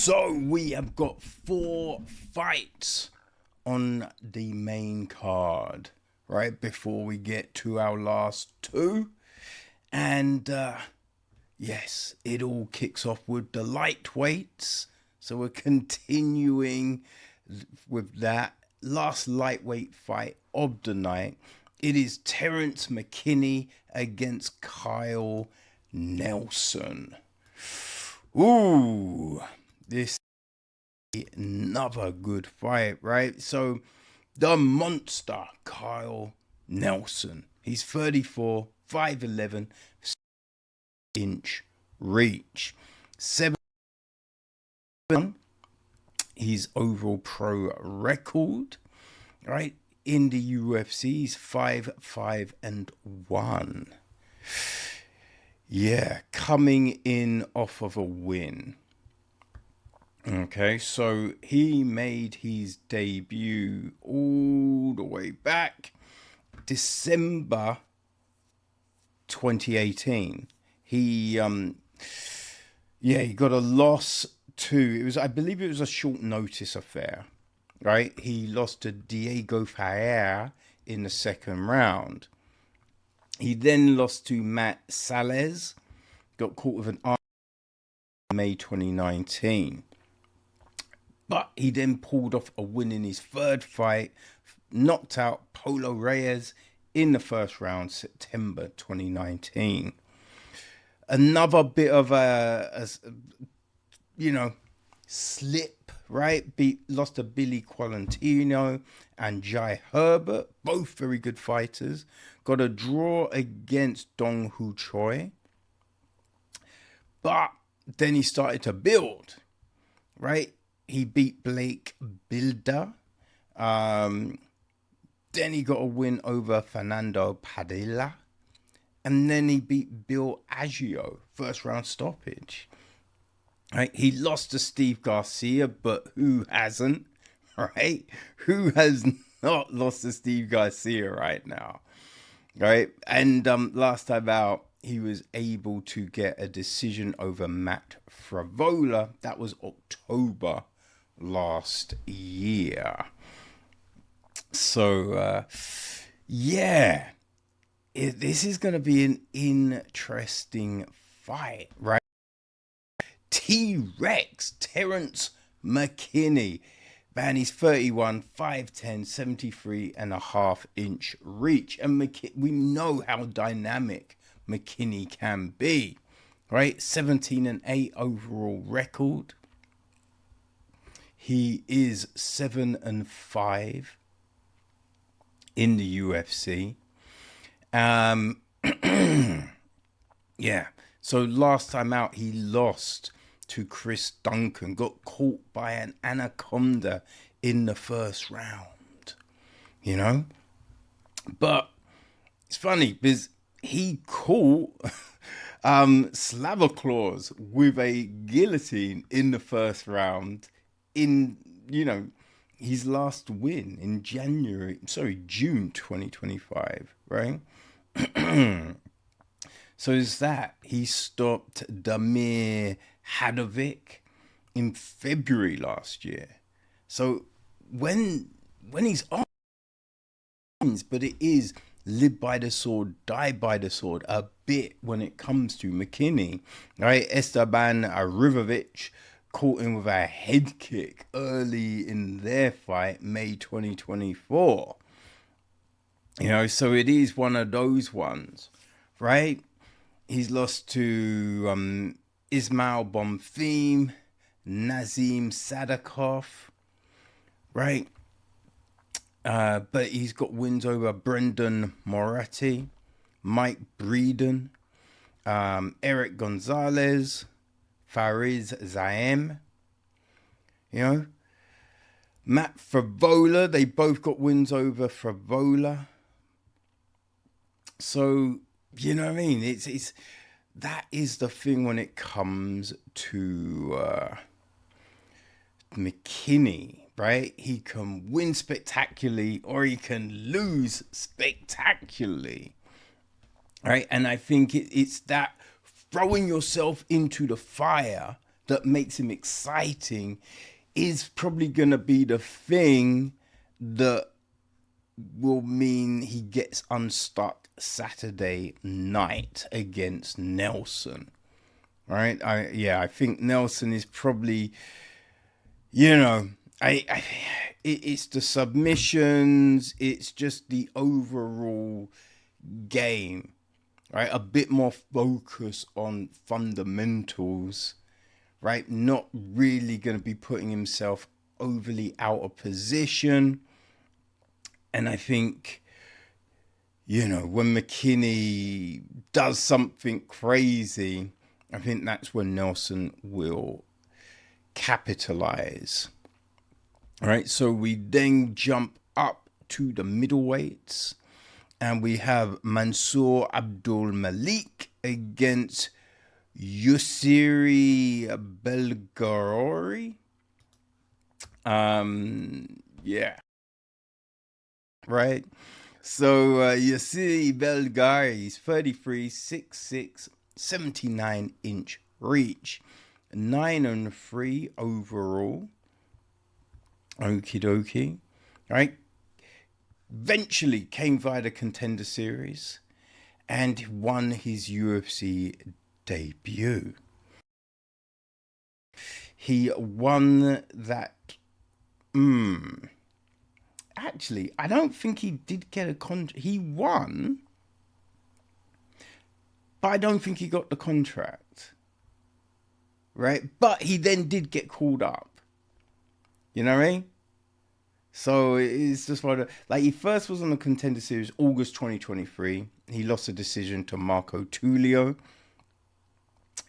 So we have got 4 fights on the main card, right? Before we get to our last 2. And yes, it all kicks off with the lightweights. So we're continuing with that last lightweight fight of the night. It is Terrance McKinney against Kyle Nelson. Ooh, this is another good fight, right? So the monster Kyle Nelson, he's 34, 5'11", inch reach, 7 his overall pro record, right? In the UFC, he's 5-5-1. Yeah, coming in off of a win. Okay, so he made his debut all the way back December 2018. He got a loss to, I believe it was a short notice affair, right? He lost to Diego Ferreira in the second round. He then lost to Matt Salles, got caught with an arm in May 2019. But he then pulled off a win in his third fight, knocked out Polo Reyes in the first round, September 2019. Another bit of a slip, right? Lost to Billy Qualentino and Jai Herbert, both very good fighters. Got a draw against Dong Hu Choi. But then he started to build, right? He beat Blake Bilder. Then he got a win over Fernando Padilla. And then he beat Bill Aggio, first round stoppage. Right? He lost to Steve Garcia, but who hasn't? Right? Who has not lost to Steve Garcia right now? Right? And last time out, he was able to get a decision over Matt Fravola. That was October last year. So, this is going to be an interesting fight, right? T-Rex, Terrance McKinney. Man, he's 31, 5'10", 73.5 inch reach. And we know how dynamic McKinney can be, right? 17-8 overall record. He is 7-5 in the UFC. So last time out, he lost to Chris Duncan, got caught by an anaconda in the first round, But it's funny because he caught Slavoclaws with a guillotine in the first round in, his last win in June 2025, right? So is that he stopped Damir Hadovic in February last year. So when he's on, but it is live by the sword, die by the sword a bit when it comes to McKinney, right? Esteban Arivovic caught him with a head kick early in their fight, May 2024. So it is one of those ones, right? He's lost to Ismail Bonfim, Nazim Sadikov, right? But he's got wins over Brendan Moretti, Mike Breeden, Eric Gonzalez, Fariz Zaem, Matt Fravola. They both got wins over Fravola. So, you know what I mean? It's that is the thing when it comes to McKinney, right? He can win spectacularly or he can lose spectacularly, right? And I think it's that throwing yourself into the fire that makes him exciting is probably going to be the thing that will mean he gets unstuck Saturday night against Nelson. Right? I think Nelson is probably, it's the submissions, it's just the overall game, right? A bit more focus on fundamentals, right? Not really going to be putting himself overly out of position. And I think, when McKinney does something crazy, I think that's when Nelson will capitalize. All right, so we then jump up to the middleweights, and we have Mansur Abdul-Malik against Yousri Belgaroui. Right. So Yousri Belgaroui is 33, 6'6", 79-inch reach, 9-3 overall. Okie dokie. Right. Eventually came via the Contender Series and won his UFC debut. He won that. Actually, I don't think he did get a contract. He won, but I don't think he got the contract. Right? But he then did get called up. You know what I mean? So it's just he first was on the Contender Series August 2023. He lost a decision to Marco Tulio.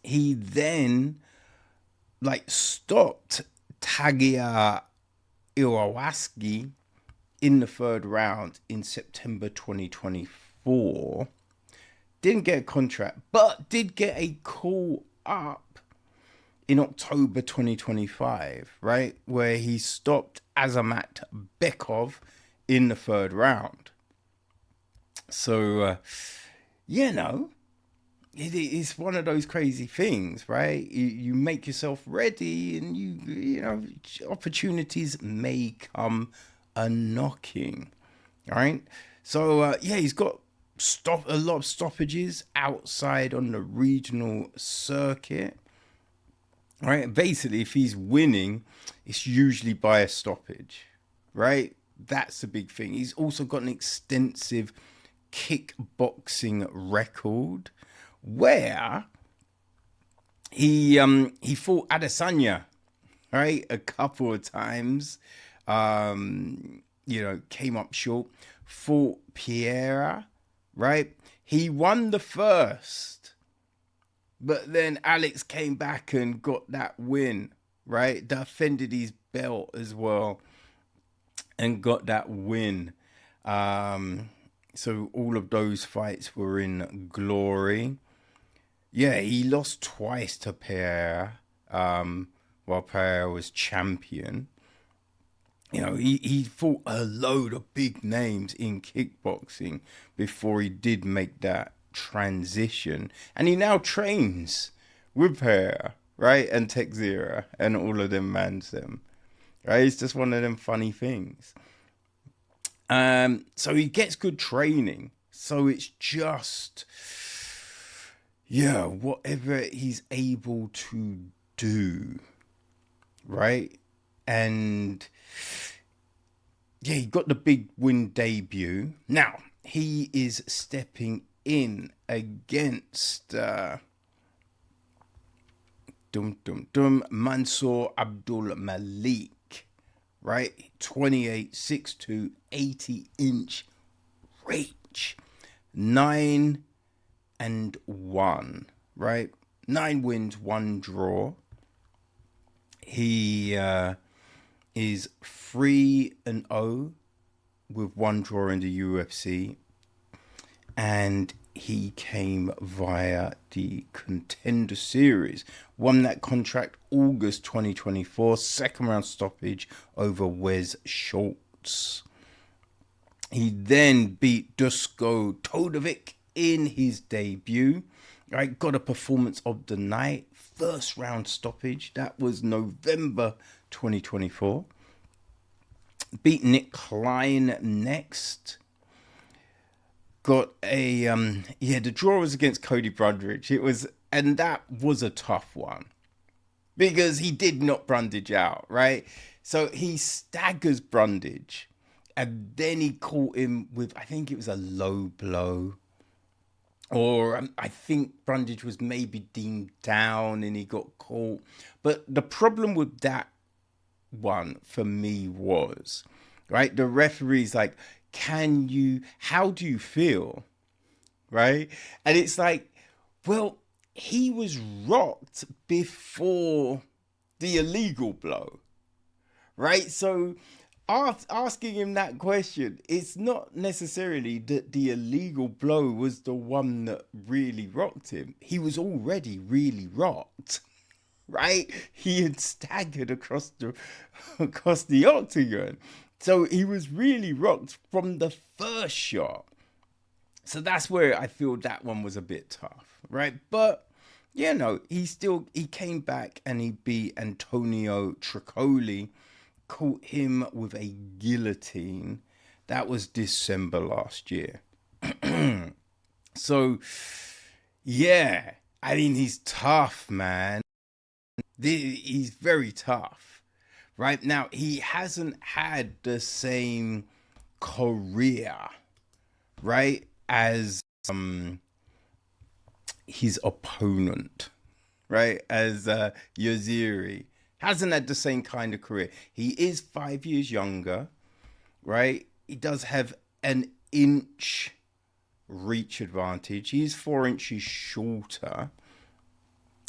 He then stopped Tagia Iwawaski in the third round in September 2024. Didn't get a contract, but did get a call up in October 2025, right? Where he stopped Azamat Bekov in the third round. So, it is one of those crazy things, right? You make yourself ready and opportunities may come a knocking. All right. So, he's got a lot of stoppages outside on the regional circuit. All right. Basically, if he's winning, it's usually by a stoppage, right? That's the big thing. He's also got an extensive kickboxing record where he fought Adesanya, right, a couple of times. Came up short. Fought Pyfer, right? He won the first, but then Alex came back and got that win, right? Defended his belt as well and got that win. So all of those fights were in glory. Yeah, he lost twice to Pyfer, while Pyfer was champion. He fought a load of big names in kickboxing before he did make that transition. And he now trains with Pyfer, right? And Texera and all of them mans them. Right? It's just one of them funny things. So he gets good training. So it's just, whatever he's able to do, right? And he got the big win debut. Now, he is stepping in against Mansur Abdul-Malik, right? 28, 6'2", 80-inch reach, 9-1, right? 9 wins, 1 draw. He is 3-0 with 1 draw in the UFC, and he came via the Contender Series. Won that contract August 2024, second round stoppage over Wes Schultz. He then beat Dusko Todovic in his debut. Right, got a performance of the night, first round stoppage. That was November 2024. Beat Nick Klein next. Got a the draw was against Cody Brundage. And that was a tough one because he did knock Brundage out, right? So he staggers Brundage, and then he caught him with, I think it was a low blow, or I think Brundage was maybe deemed down and he got caught. But the problem with that one for me was, right, the referee's like, how do you feel, right? And it's like, well, he was rocked before the illegal blow, right? So asking him that question, it's not necessarily that the illegal blow was the one that really rocked him. He was already really rocked, right? He had staggered across the octagon. So he was really rocked from the first shot. So that's where I feel that one was a bit tough, right? But, he came back and he beat Antonio Tricoli, caught him with a guillotine. That was December last year. So, yeah, I mean, he's tough, man. He's very tough, right? Now, he hasn't had the same career, right, as his opponent, right, as Yousri. Hasn't had the same kind of career. He is 5 years younger, right? He does have an inch reach advantage. He's 4 inches shorter,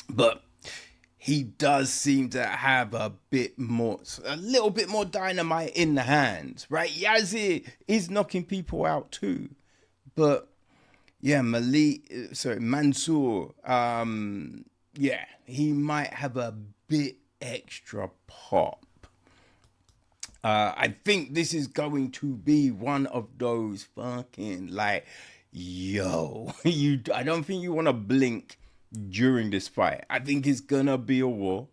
but he does seem to have a little bit more dynamite in the hands, right? Yousri is knocking people out too, but yeah, Mansur, he might have a bit extra pop. I think this is going to be one of those fucking like, I don't think you want to blink during this fight. I think it's gonna be a war,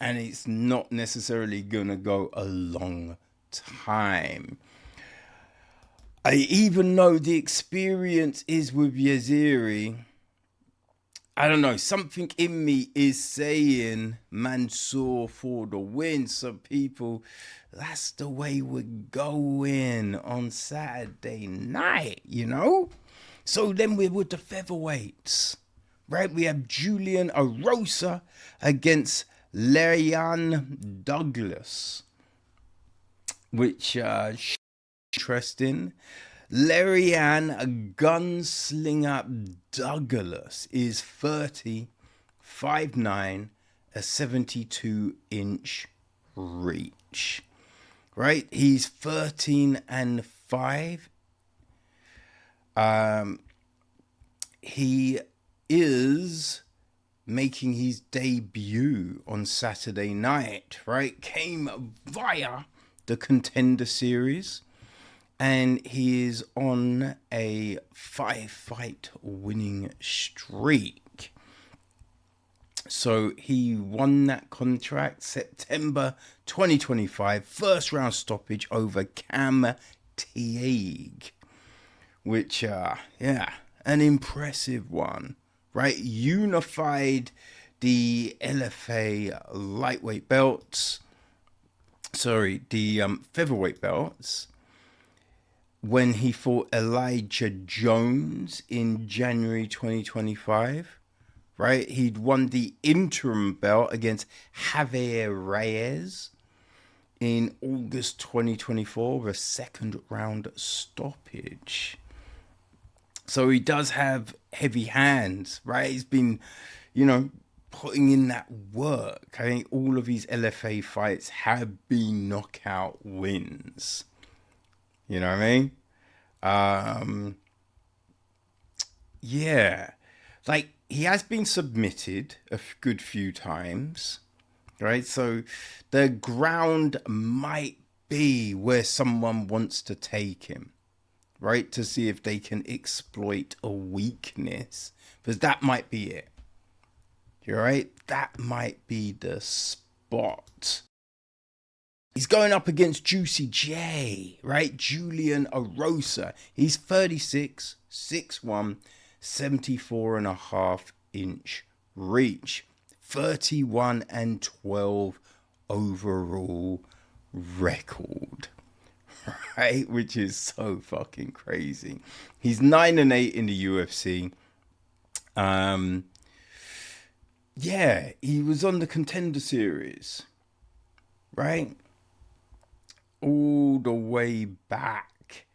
and it's not necessarily gonna go a long time. Even though the experience is with Yousri, I don't know, something in me is saying Mansur for the win. So people, that's the way we're going on Saturday night, So then we're with the featherweights, right? We have Julian Erosa against Lerryan Douglas, which interesting. Lerryan Gunslinger Douglas is 30, 5'9", a 72-inch reach. Right? He's 13-5. He is making his debut on Saturday night, right? Came via the Contender Series, and he is on a 5-fight winning streak. So he won that contract September 2025, first round stoppage over Cam Teague, which, an impressive one, right? Unified the LFA lightweight belts, the featherweight belts, when he fought Elijah Jones in January 2025, right? He'd won the interim belt against Javier Reyes in August 2024 with a second round stoppage. So he does have heavy hands, right? He's been, putting in that work. I think all of his LFA fights have been knockout wins. You know what I mean? Like, he has been submitted a good few times, right? So the ground might be where someone wants to take him, right? To see if they can exploit a weakness, because that might be it. You're right. That might be the spot. He's going up against Juicy J, right? Julian Erosa. He's 36, 6'1", 74.5-inch reach. 31-12 overall record, right? Which is so fucking crazy. He's 9-8 in the UFC. Yeah, he was on the Contender Series, right? All the way back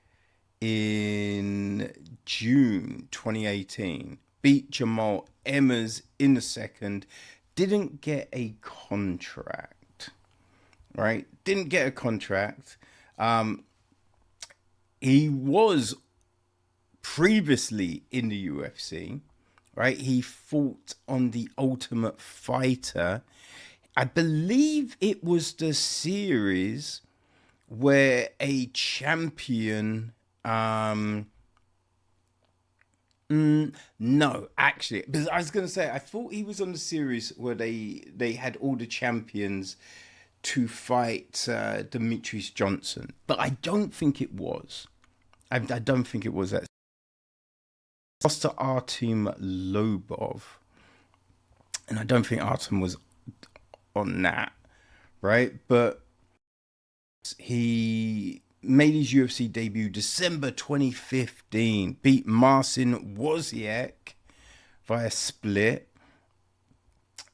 in June 2018. Beat Jamal Emmers in the second. Didn't get a contract, right? Didn't get a contract. He was previously in the UFC, right? He fought on the Ultimate Fighter. I believe it was the series where a champion, no, actually, because I was going to say, I thought he was on the series where they had all the champions to fight Demetrius Johnson, but I don't think it was. I don't think it was that. Lost to Artem Lobov, and I don't think Artem was on that, right? But he made his UFC debut December 2015, beat Marcin Wozniak via split.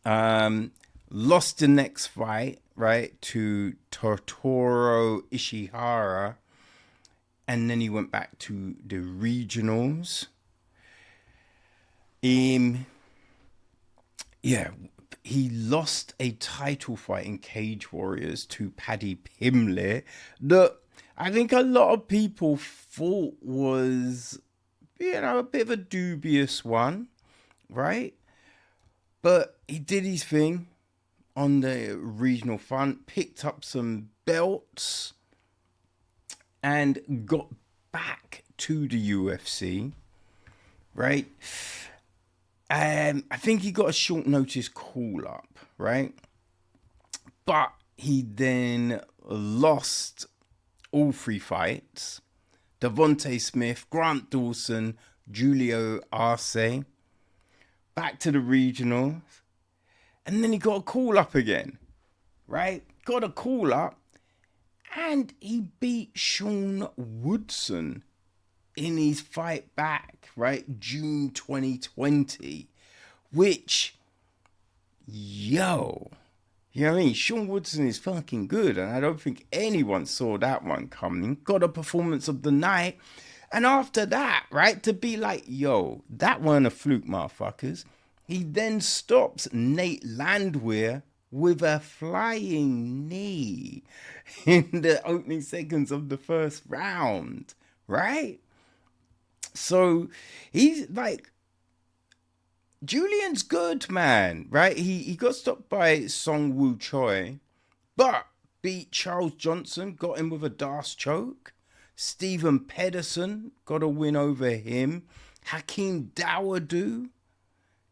Lost the next fight, right, to Totoro Ishihara, and then he went back to the regionals. Yeah, he lost a title fight in Cage Warriors to Paddy Pimblett that I think a lot of people thought was, a bit of a dubious one, right? But he did his thing on the regional front, picked up some belts, and got back to the UFC, right? I think he got a short notice call up, right? But he then lost all 3 fights. Devontae Smith, Grant Dawson, Julio Arce. Back to the regionals. And then he got a call up again, right? Got a call up. And he beat Sean Woodson in his fight back, right? June 2020, which, you know what I mean? Sean Woodson is fucking good, and I don't think anyone saw that one coming. Got a performance of the night. And after that, right, to be like, yo, that weren't a fluke, motherfuckers. He then stops Nate Landwehr with a flying knee in the opening seconds of the first round, right? So he's like, Julian's good, man, right? He got stopped by Song Woo Choi, but beat Charles Johnson, got him with a Darce choke. Stephen Pedersen got a win over him. Hakeem Dawodu,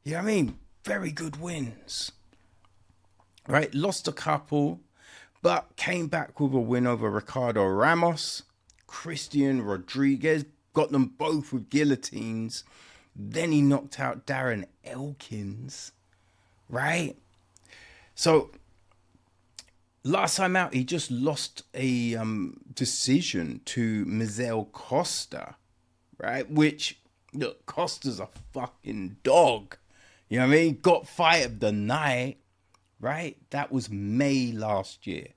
you know what I mean? Very good wins, right? Lost a couple, but came back with a win over Ricardo Ramos, Christian Rodriguez, got them both with guillotines. Then he knocked out Darren Elkins, right? So last time out, he just lost a decision to Mizel Costa, right? Which, look, Costa's a fucking dog. You know what I mean? Got fight of the night, right? That was May last year.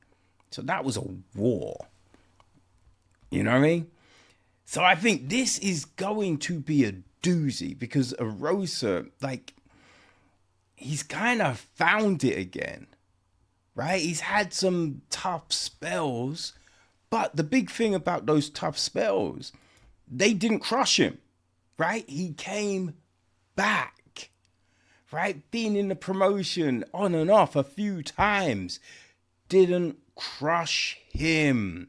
So that was a war. You know what I mean? So I think this is going to be a doozy because Erosa, like, he's kind of found it again, right? He's had some tough spells, but the big thing about those tough spells, they didn't crush him, right? He came back, right? Being in the promotion on and off a few times didn't crush him.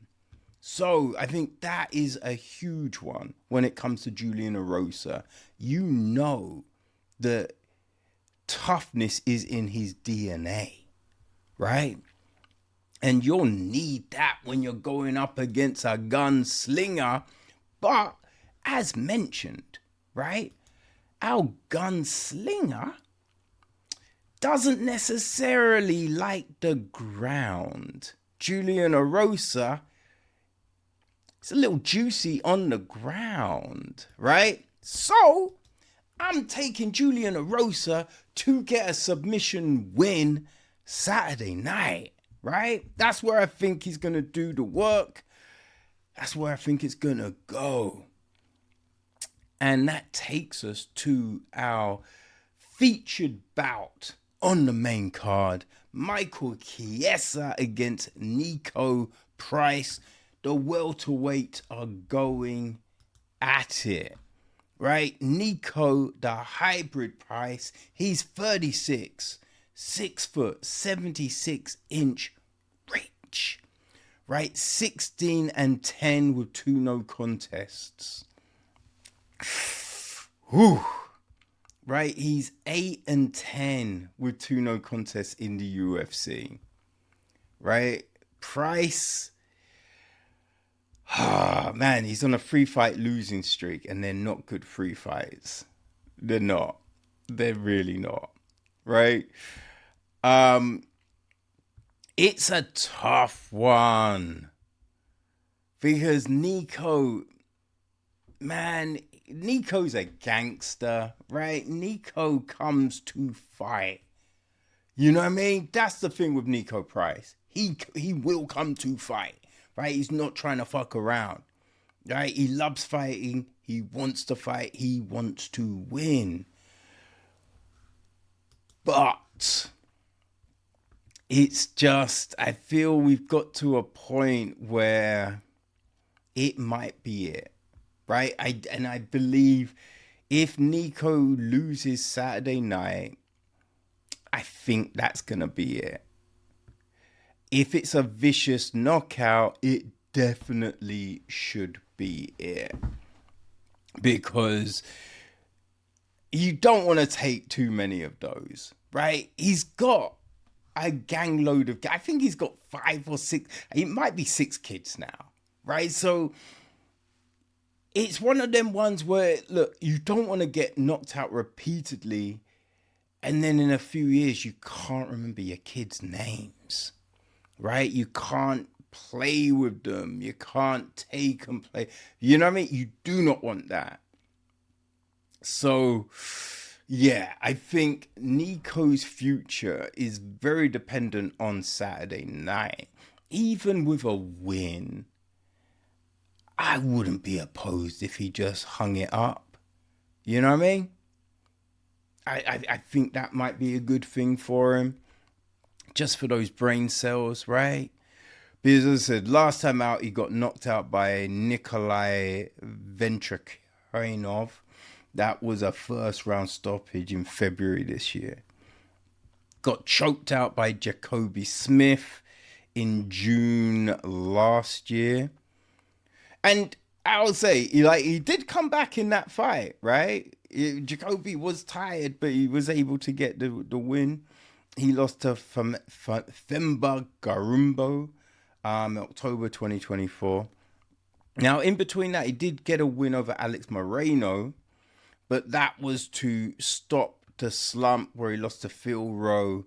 So I think that is a huge one when it comes to Julian Erosa. You know that toughness is in his DNA, right? And you'll need that when you're going up against a gunslinger. But as mentioned, right, our gunslinger doesn't necessarily like the ground. Julian Erosa, it's a little juicy on the ground, right? So I'm taking Julian Erosa to get a submission win Saturday night, right? That's where I think he's going to do the work. That's where I think it's going to go. And that takes us to our featured bout on the main card. Michael Chiesa against Niko Price. The welterweight are going at it, right? Niko, the hybrid Price, he's 36, 6 foot, 76-inch reach, right? 16-10 with 2 no contests. Whew. Right, he's 8-10 with 2 no contests in the UFC. Right, Price, man, he's on a 3-fight losing streak, and they're not good 3 fights. They're not. They're really not. Right? It's a tough one because Niko, man, Niko's a gangster, right? Niko comes to fight. You know what I mean? That's the thing with Niko Price. He will come to fight, right? He's not trying to fuck around, right? He loves fighting. He wants to fight. He wants to win. But it's just, I feel we've got to a point where it might be it. Right, I believe if Niko loses Saturday night, I think that's gonna be it. If it's a vicious knockout, it definitely should be it, because you don't want to take too many of those. Right, he's got a gang load of. I think he's got 5 or 6. It might be 6 kids now. Right, so. It's one of them ones where, look, you don't want to get knocked out repeatedly, and then in a few years, you can't remember your kids' names, right? You can't play with them. You can't take and play. You know what I mean? You do not want that. So, yeah, I think Niko's future is very dependent on Saturday night. Even with a win, I wouldn't be opposed if he just hung it up. You know what I mean? I think that might be a good thing for him. Just for those brain cells, right? Because as I said, last time out, he got knocked out by Nikolai Ventrikhanov. That was a first round stoppage in February this year. Got choked out by Jacoby Smith in June last year. And I would say, he did come back in that fight, right? Jacoby was tired, but he was able to get the win. He lost to Themba Garumbo in October 2024. Now, in between that, he did get a win over Alex Moreno, but that was to stop the slump where he lost to Phil Rowe,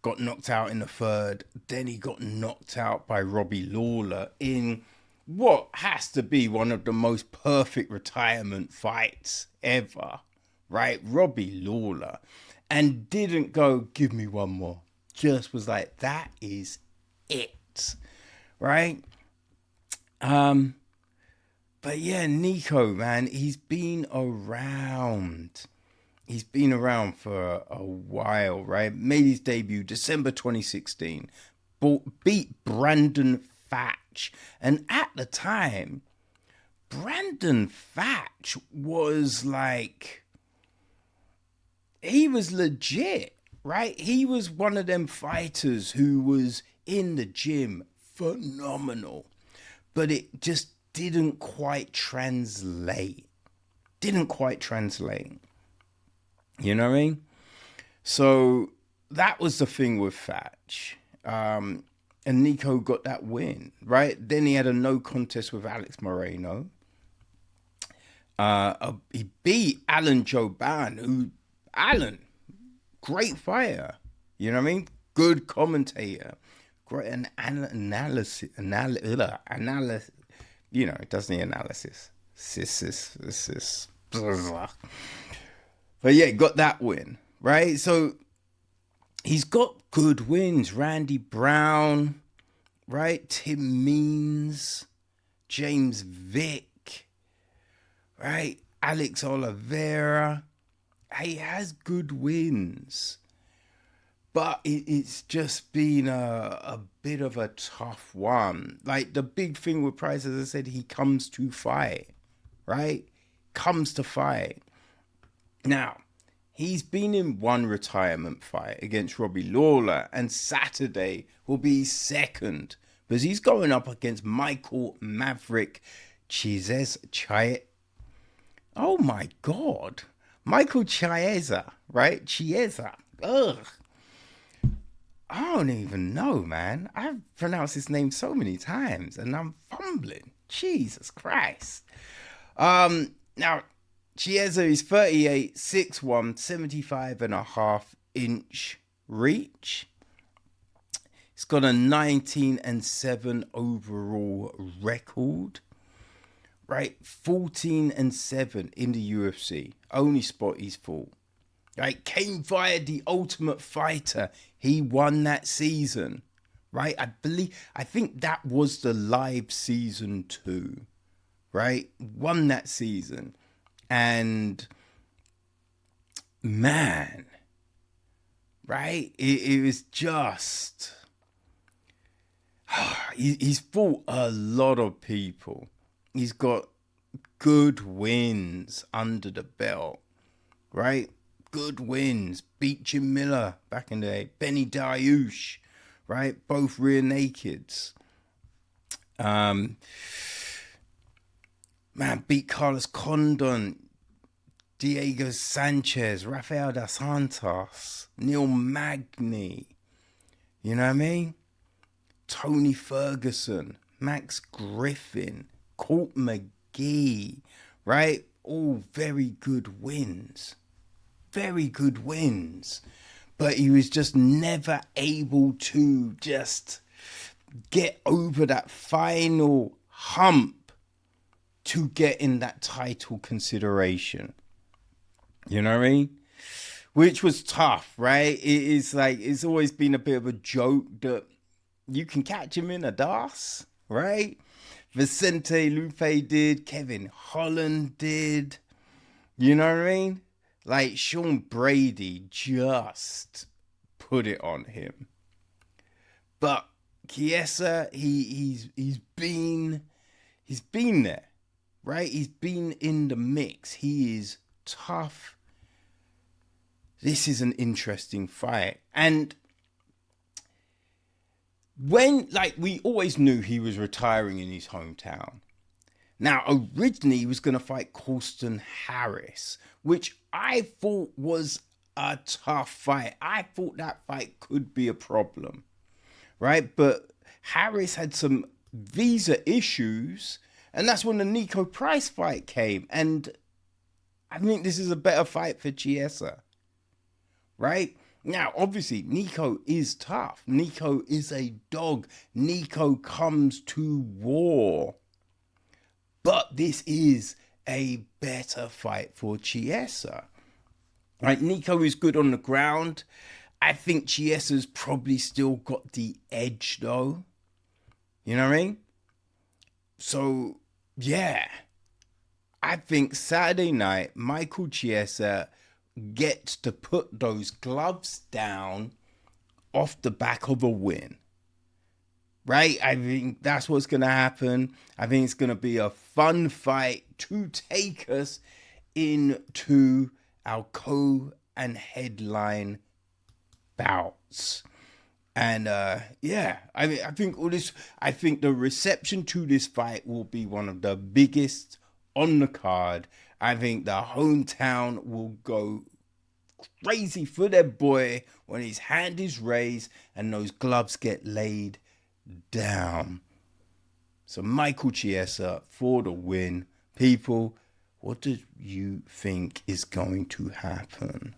got knocked out in the third. Then he got knocked out by Robbie Lawler in what has to be one of the most perfect retirement fights ever, right? Robbie Lawler. And didn't go, give me one more. Just was like, that is it, right? But yeah, Niko, man, he's been around. He's been around for a while, right? Made his debut December 2016. Beat Brandon Thatch. And at the time, Brandon Thatch was like, he was legit, right? He was one of them fighters who was in the gym, phenomenal. But it just didn't quite translate. You know what I mean? So that was the thing with Thatch. And Niko got that win, right? Then he had a no contest with Alex Moreno. He beat Alan Joban, great fighter. You know what I mean? Good commentator. Great analysis. You know, it does the analysis. But yeah, got that win, right? So he's got good wins. Randy Brown, right? Tim Means, James Vick, right? Alex Oliveira. He has good wins. But it's just been a bit of a tough one. Like the big thing with Price, as I said, he comes to fight, right? Comes to fight. Now, he's been in one retirement fight against Robbie Lawler, and Saturday will be his second because he's going up against Michael Maverick Chiesa. Oh my God. Michael Chiesa, right? Chiesa. Ugh. I don't even know, man. I've pronounced his name so many times and I'm fumbling. Jesus Christ. Now, Chiesa is 38, 6'1", 75.5-inch reach. He's got a 19-7 overall record. Right? 14-7 in the UFC. Only spot he's fought. Right? Came via the Ultimate Fighter. He won that season. Right? I think that was the live season 2. Right? Won that season. And man, right? It was just he's fought a lot of people. He's got good wins under the belt, right? Good wins. Beat Jim Miller back in the day. Benny Dariush, right? Both rear nakeds. Man, beat Carlos Condon, Diego Sanchez, Rafael dos Santos, Neil Magny. You know what I mean? Tony Ferguson, Max Griffin, Colt McGee, right? All very good wins. Very good wins. But he was just never able to just get over that final hump to get in that title consideration. You know what I mean? Which was tough, right? It is like, it's always been a bit of a joke that you can catch him in a DAS, right? Vicente Lupe did, Kevin Holland did. You know what I mean? Like Sean Brady just put it on him. But Chiesa, he's been there. Right? He's been in the mix. He is tough. This is an interesting fight. And we always knew he was retiring in his hometown. Now, originally he was going to fight Colston Harris, which I thought was a tough fight. I thought that fight could be a problem. Right? But Harris had some visa issues. And that's when the Niko Price fight came. And I think this is a better fight for Chiesa. Right? Now, obviously, Niko is tough. Niko is a dog. Niko comes to war. But this is a better fight for Chiesa. Right? Niko is good on the ground. I think Chiesa's probably still got the edge, though. You know what I mean? So, yeah, I think Saturday night, Michael Chiesa gets to put those gloves down off the back of a win. Right? I think that's what's going to happen. I think it's going to be a fun fight to take us into our and headline bouts. And yeah, I think the reception to this fight will be one of the biggest on the card. I think the hometown will go crazy for their boy when his hand is raised and those gloves get laid down. So Michael Chiesa for the win. People, what do you think is going to happen?